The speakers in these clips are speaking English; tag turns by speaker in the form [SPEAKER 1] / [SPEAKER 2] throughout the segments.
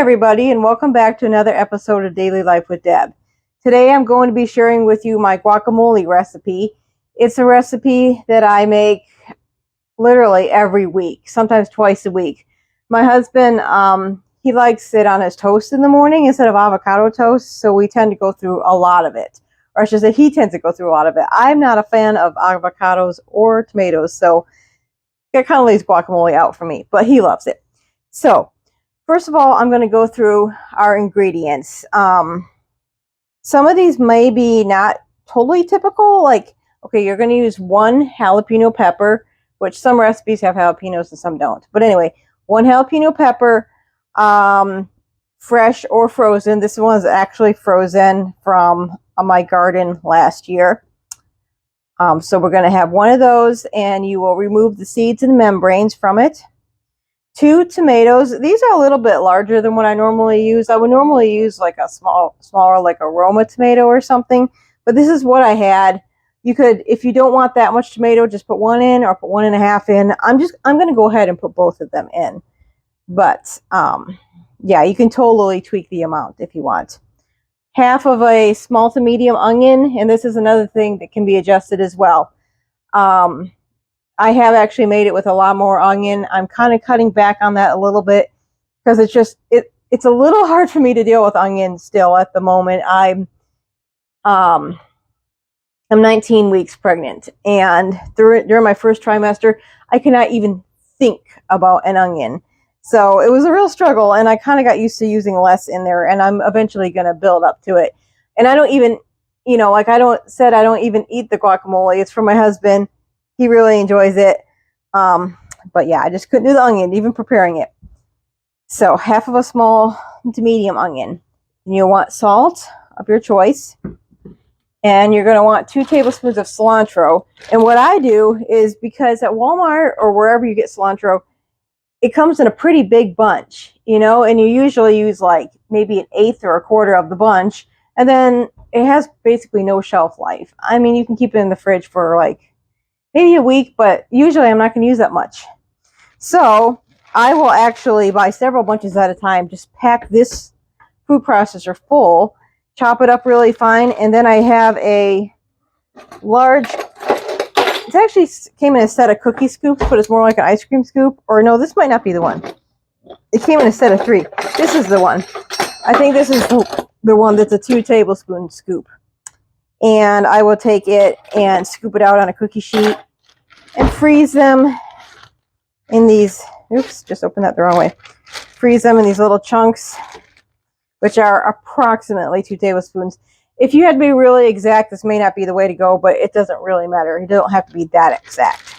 [SPEAKER 1] everybody, and welcome back to another episode of Daily Life with Deb. Today I'm going to be sharing with you my guacamole recipe. It's a recipe that I make literally every week, sometimes twice a week. My husband, he likes it on his toast in the morning instead of avocado toast, so we tend to go through a lot of it. Or I should say he tends to go through a lot of it. I'm not a fan of avocados or tomatoes, so it kind of lays guacamole out for me, but he loves it. So, first of all, I'm going to go through our ingredients. Some of these may be not totally typical. Like, okay, you're going to use one jalapeno pepper, which some recipes have jalapenos and some don't. But anyway, one jalapeno pepper, fresh or frozen. This one's actually frozen from my garden last year. So we're going to have one of those, and you will remove the seeds and membranes from it. 2 tomatoes. These are a little bit larger than what I normally use. I would normally use like a smaller like a Roma tomato or something, but this is what I had. You could, if you don't want that much tomato, just put 1 in or put 1.5 in. I'm going to go ahead and put both of them in. But yeah, you can totally tweak the amount if you want. Half of a small to medium onion, and this is another thing that can be adjusted as well. I have actually made it with a lot more onion. I'm kind of cutting back on that a little bit because it's a little hard for me to deal with onion still at the moment. I'm 19 weeks pregnant, and during my first trimester, I cannot even think about an onion. So it was a real struggle, and I kind of got used to using less in there, and I'm eventually going to build up to it. And I don't even, like I don't even eat the guacamole. It's for my husband. He really enjoys it. But yeah, I just couldn't do the onion, even preparing it. So half of a small to medium onion. And you'll want salt of your choice. And you're going to want 2 tablespoons of cilantro. And what I do is, because at Walmart or wherever you get cilantro, it comes in a pretty big bunch, and you usually use like maybe 1/8 or 1/4 of the bunch. And then it has basically no shelf life. I mean, you can keep it in the fridge for like maybe a week, but usually I'm not going to use that much. So I will actually buy several bunches at a time, just pack this food processor full, chop it up really fine, and then I have a large, it actually came in a set of cookie scoops, but it's more like an ice cream scoop. Or no, this might not be the one. It came in a set of 3. This is the one. I think this is the one that's a 2 tablespoon scoop. And I will take it and scoop it out on a cookie sheet and freeze them in these, oops, just opened that the wrong way. Freeze them in these little chunks, which are approximately 2 tablespoons. If you had to be really exact, this may not be the way to go, but it doesn't really matter. You don't have to be that exact.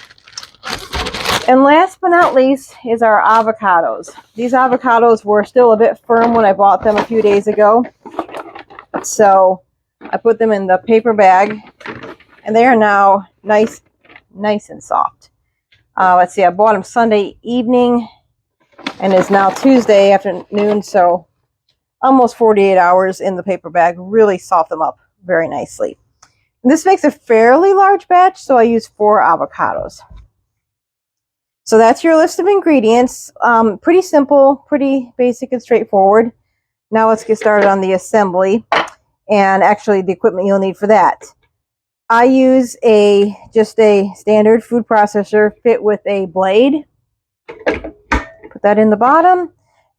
[SPEAKER 1] And last but not least is our avocados. These avocados were still a bit firm when I bought them a few days ago. So I put them in the paper bag, and they are now nice and soft. Let's see, I bought them Sunday evening, and it's now Tuesday afternoon, so almost 48 hours in the paper bag. Really soft them up very nicely. And this makes a fairly large batch, so I use 4 avocados. So that's your list of ingredients. Pretty simple, pretty basic and straightforward. Now let's get started on the assembly. And actually the equipment you'll need for that. I use just a standard food processor fit with a blade. Put that in the bottom.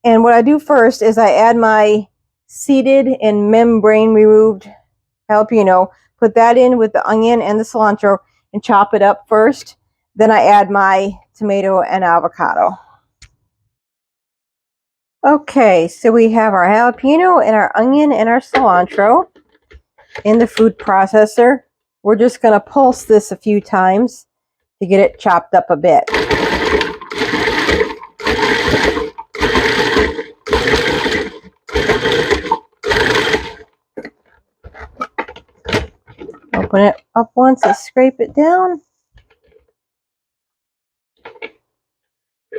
[SPEAKER 1] And what I do first is I add my seeded and membrane removed jalapeno. Put that in with the onion and the cilantro and chop it up first. Then I add my tomato and avocado. Okay, so we have our jalapeno and our onion and our cilantro in the food processor. We're just going to pulse this a few times to get it chopped up a bit. Open it up once and scrape it down.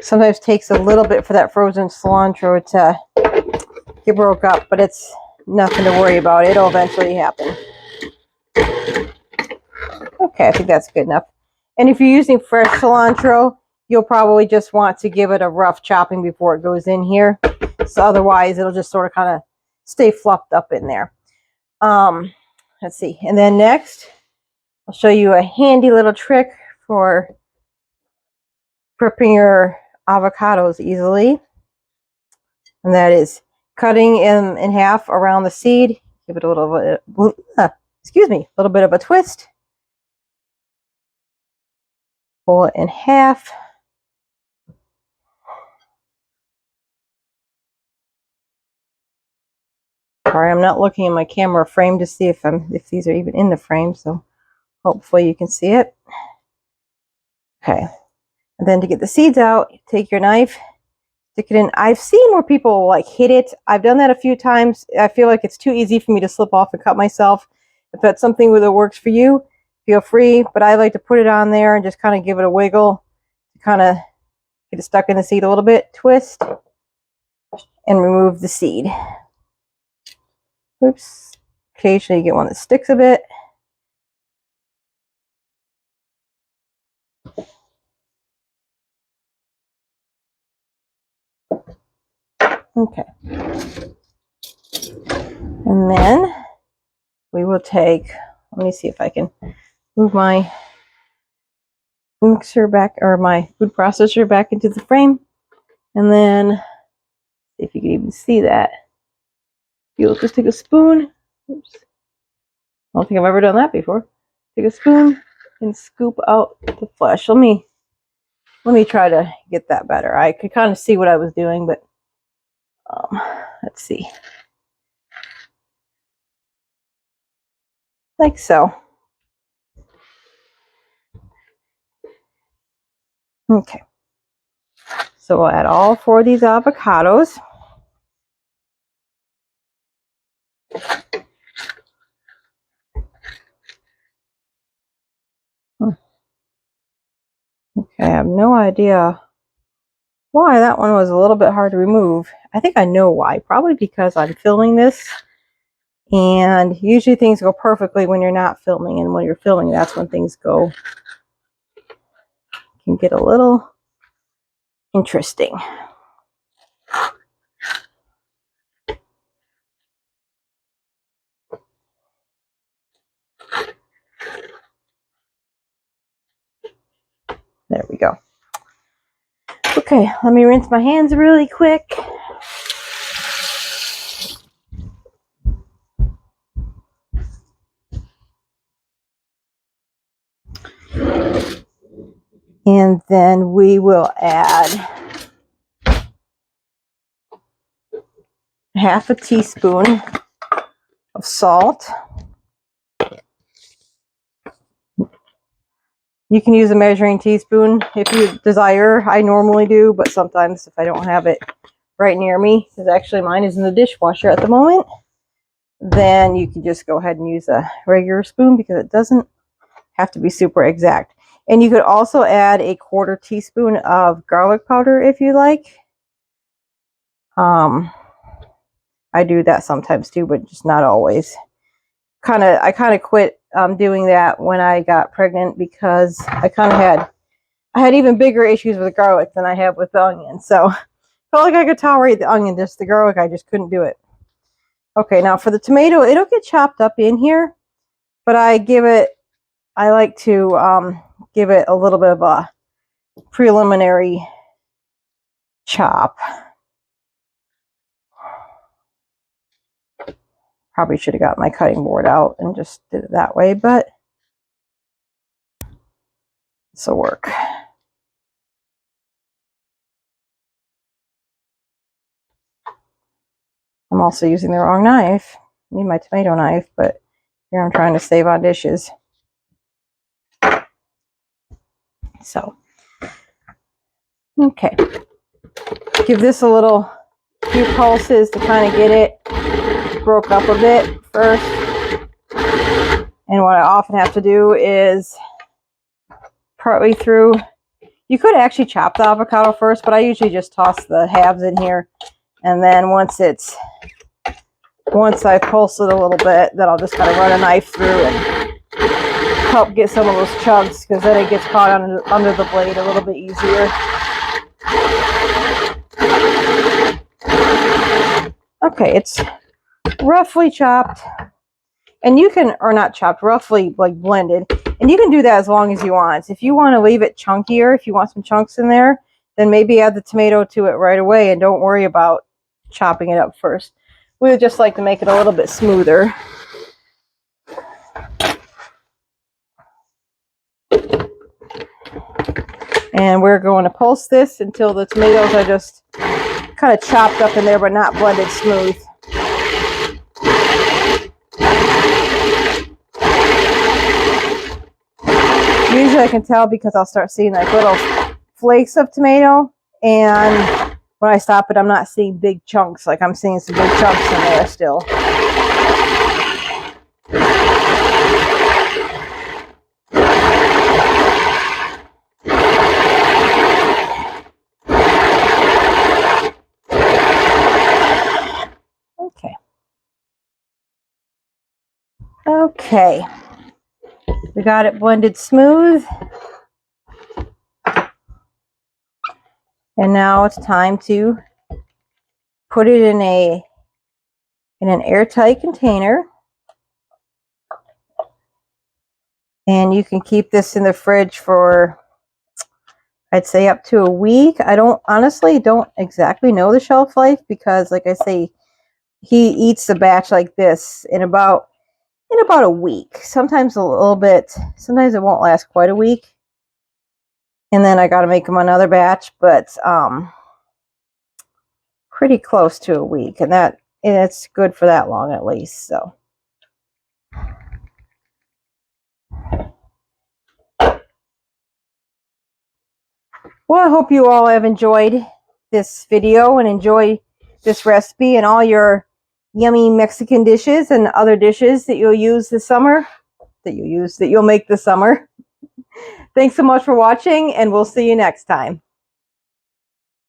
[SPEAKER 1] Sometimes takes a little bit for that frozen cilantro to get broke up, but it's nothing to worry about. It'll eventually happen. Okay, I think that's good enough. And if you're using fresh cilantro, you'll probably just want to give it a rough chopping before it goes in here. So otherwise it'll just sort of kind of stay fluffed up in there. Let's see. And then next, I'll show you a handy little trick for prepping your avocados easily. And that is cutting in half around the seed. Give it a little bit, a little bit of a twist. Pull it in half. Sorry, I'm not looking in my camera frame to see if these are even in the frame, so hopefully you can see it. Okay, and then to get the seeds out, take your knife, stick it in. I've seen where people like hit it. I've done that a few times. I feel like it's too easy for me to slip off and cut myself. If that's something that works for you, feel free, but I like to put it on there and just kind of give it a wiggle to kind of get it stuck in the seed a little bit, twist, and remove the seed. Oops. Occasionally you get one that sticks a bit. Okay. And then we will take, let me see if I can move my mixer back, or my food processor back into the frame. And then, see if you can even see that. You'll just take a spoon. Oops. I don't think I've ever done that before. Take a spoon and scoop out the flesh. Let me try to get that better. I could kind of see what I was doing, but let's see. Like so. Okay. So we'll add all 4 of these avocados. Okay, I have no idea why that one was a little bit hard to remove. I think I know why. Probably because I'm filming this. And usually things go perfectly when you're not filming. And when you're filming, that's when things can get a little interesting. There we go. Okay, let me rinse my hands really quick. And then we will add half a teaspoon of salt. You can use a measuring teaspoon if you desire. I normally do, but sometimes if I don't have it right near me, because actually mine is in the dishwasher at the moment, then you can just go ahead and use a regular spoon because it doesn't have to be super exact. And you could also add a 1/4 teaspoon of garlic powder if you like. I do that sometimes too, but just not always. I kind of quit doing that when I got pregnant because I had even bigger issues with garlic than I have with the onion. So I felt like I could tolerate the onion, just the garlic, I just couldn't do it. Okay, now for the tomato, it'll get chopped up in here, but I like to give it a little bit of a preliminary chop. Probably should have got my cutting board out and just did it that way, but this will work. I'm also using the wrong knife. I need my tomato knife, but here I'm trying to save on dishes. So, okay. Give this a few pulses to kind of get it broke up a bit first. And what I often have to do is partway through, you could actually chop the avocado first, but I usually just toss the halves in here. And then once I pulse it a little bit, then I'll just kind of run a knife through and help get some of those chunks, because then it gets caught under the blade a little bit easier. Okay, it's roughly chopped. And you can, or not chopped, roughly like blended. And you can do that as long as you want. If you want to leave it chunkier, if you want some chunks in there, then maybe add the tomato to it right away and don't worry about chopping it up first. We would just like to make it a little bit smoother. And we're going to pulse this until the tomatoes are just kind of chopped up in there but not blended smooth. Usually I can tell because I'll start seeing like little flakes of tomato, and when I stop it I'm not seeing big chunks. Like I'm seeing some big chunks in there still. Okay, we got it blended smooth. And now it's time to put it in an airtight container. And you can keep this in the fridge for, I'd say, up to a week. I honestly don't exactly know the shelf life because, like I say, he eats the batch like this in about a week. Sometimes a little bit. Sometimes it won't last quite a week. And then I got to make him another batch, but pretty close to a week, and it's good for that long at least. So. Well, I hope you all have enjoyed this video and enjoy this recipe and all your yummy Mexican dishes and other dishes that you'll use this summer, that you'll make this summer. Thanks so much for watching, and we'll see you next time.